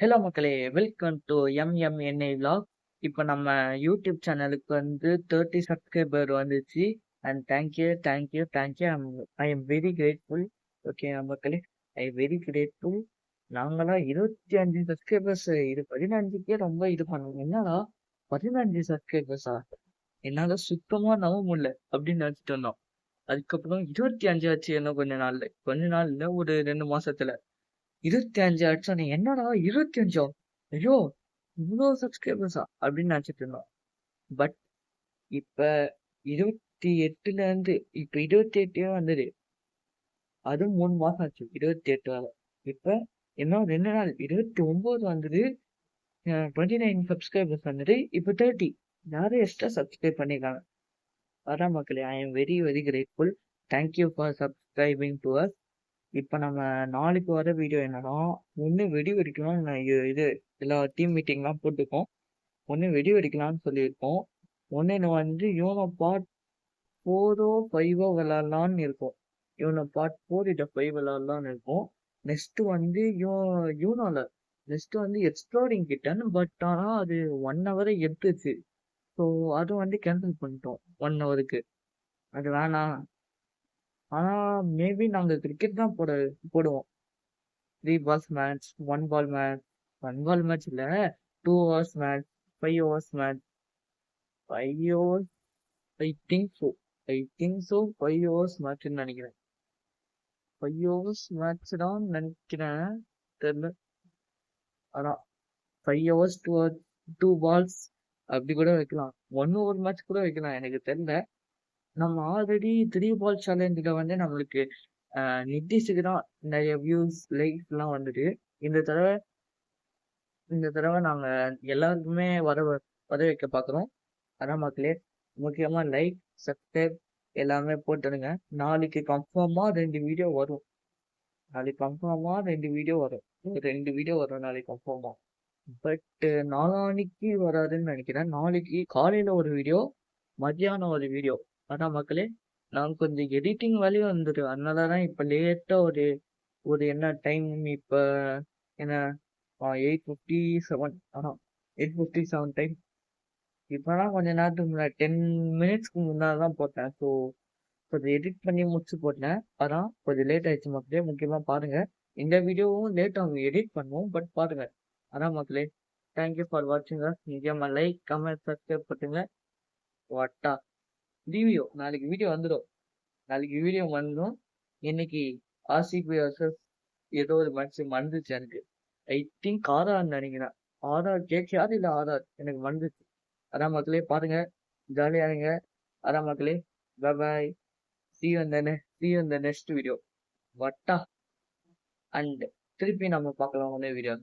Hello மக்களே! Welcome to MMNI vlog. இப்ப நம்ம யூடியூப் சேனலுக்கு வந்து 30 சப்ஸ்கிரைபர் வந்துச்சு. And thank you. I am very grateful. Okay மக்களே, ஐ எம் வெரி கிரேட்ஃபுல். நாங்கலாம் 25 சப்ஸ்கிரைபர்ஸ் இது 15க்கே ரொம்ப இது பண்ணோம். என்னடா 15 சப்ஸ்கிரைபர்ஸா? என்னால சுத்தமா நம்ப முடியல அப்படின்னு நினைச்சிட்டு இருந்தோம். அதுக்கப்புறம் 25 ஆச்சு இன்னும் கொஞ்ச நாள்ல. கொஞ்ச நாள் இல்ல, ஒரு 2 மாசத்துல. 25 அடிச்சோனே, என்னடா 25ஆ? ஐயோ! இவ்ளோ சப்ஸ்கிரைபர்ஸா? அப்படின்னு நினைச்சிட்டு இருந்தோம். பட் இப்ப 28ல இருந்து இப்ப 28 வந்தது. அதுவும் 3 மாசம் ஆச்சு. 28 வர. இப்ப இன்னும் 2 நாள் 29 வந்தது. 29 சப்ஸ்கிரைபர்ஸ் வந்தது. இப்ப 30. யாரும் எக்ஸ்ட்ரா சப்ஸ்கிரைப் பண்ணிருக்காங்க. அதான் மக்களே, I am very very grateful. Thank you for subscribing to us. இப்ப நம்ம நாளைக்கு வர வீடியோ என்னன்னா, ஒண்ணு வெடி வெடிக்கணும். இது எல்லா டீம் மீட்டிங்லாம் போட்டுருக்கோம். ஒண்ணு வெடி வெடிக்கலாம்னு சொல்லியிருக்கோம். ஒண்ணு வந்து யோனோ பார்ட் 4ஓ 5ஓ விளையாடலாம்னு இருக்கோம். யோனோ பார்ட் 4 இல்ல 5 விளையாடலாம்னு இருக்கோம். நெக்ஸ்ட் வந்து யூனோல நெக்ஸ்ட் வந்து எக்ஸ்ப்ளோரிங் கிட்டன். பட் ஆனா அது 1 ஹவர் எடுத்துச்சு. ஸோ அது வந்து கேன்சல் பண்ணிட்டோம் 1 ஹவருக்கு. அது வேணாம். ஆனா மேபி நாங்க கிரிக்கெட் தான் போடுவோம். 3 balls match, 1 ball match, 1 ball match இல்ல, 2 hours match, 5 hours match, 5 hours, I think so. I think so, 5 hours matchன்னு நினைக்கிறேன். 5 hours match தான் நினைக்கிறேன். தெரியல. அதான் 5 hours, 2 balls அப்படி கூட வைக்கலாம். 1 over match கூட வைக்கலாம். எனக்கு தெரியல. நம்ம ஆல்ரெடி 3 ball சேலஞ்சில் வந்து நம்மளுக்கு நிதிஷுக்கு தான் நிறைய வியூஸ், லைக்ஸ் எல்லாம் வந்துட்டு. இந்த தடவை இந்த தடவை நாங்க எல்லாருக்குமே வர வைக்க பாக்குறோம். அதான் மக்களே, முக்கியமா லைக், சப்ஸ்கிரைப் எல்லாமே போட்டுடுங்க. நாளைக்கு கன்ஃபார்மா 2 வீடியோ வரும். நாளைக்கு கன்ஃபார்மா 2 வீடியோ வரும். 2 வீடியோ வரும் நாளைக்கு கன்ஃபார்மா. பட் நாளான்னைக்கு வராதுன்னு நினைக்கிறேன். நாளைக்கு காலையில ஒரு வீடியோ, மத்தியானம் ஒரு வீடியோ. அதான் மக்களே, நான் கொஞ்சம் எடிட்டிங் வேலையும் வந்துட்டு, அதனாலதான் இப்ப லேட்டா ஒரு ஒரு என்ன டைம் இப்ப என்ன 8:57. ஆனா 8:57 டைம். இப்பதான் கொஞ்ச நேரத்துக்கு முன்னாடி 10 மினிட்ஸ்க்கு முன்னாடி தான் போட்டேன். ஸோ கொஞ்சம் எடிட் பண்ணி முடிச்சு போட்டேன். அதான் கொஞ்சம் லேட் ஆயிடுச்சு மக்களே. முக்கியமா பாருங்க. இந்த வீடியோவும் லேட் ஆகும் எடிட் பண்ணுவோம். பட் பாருங்க. அதான் மக்களே, தேங்க்யூ ஃபார் வாட்சிங் அஸ். முக்கியமா லைக், கமெண்ட், சப்ஸ்கிரைப் பண்ணுங்க. வட்டா வீடியோ நாளைக்கு வீடியோ வந்துடும். நாளைக்கு வீடியோ வந்துடும். இன்னைக்கு ஆர்சிபி வர்சஸ் ஏதோ ஒரு மேட்ச் மறந்துச்சு எனக்கு. ஐ திங்க் ஆர்ஆர்னு நினைக்கிறேன். ஆர்ஆர் கேட்சியாரு இல்ல ஆர்ஆர் எனக்கு மறந்துச்சு. அதான் மக்களே, பாருங்க, ஜாலியா இருங்க. அதான் மக்களே, bye. see you in the next video. வட்டா. அண்ட் திருப்பி நம்ம பார்க்கலாம் ஒரே வீடியோ.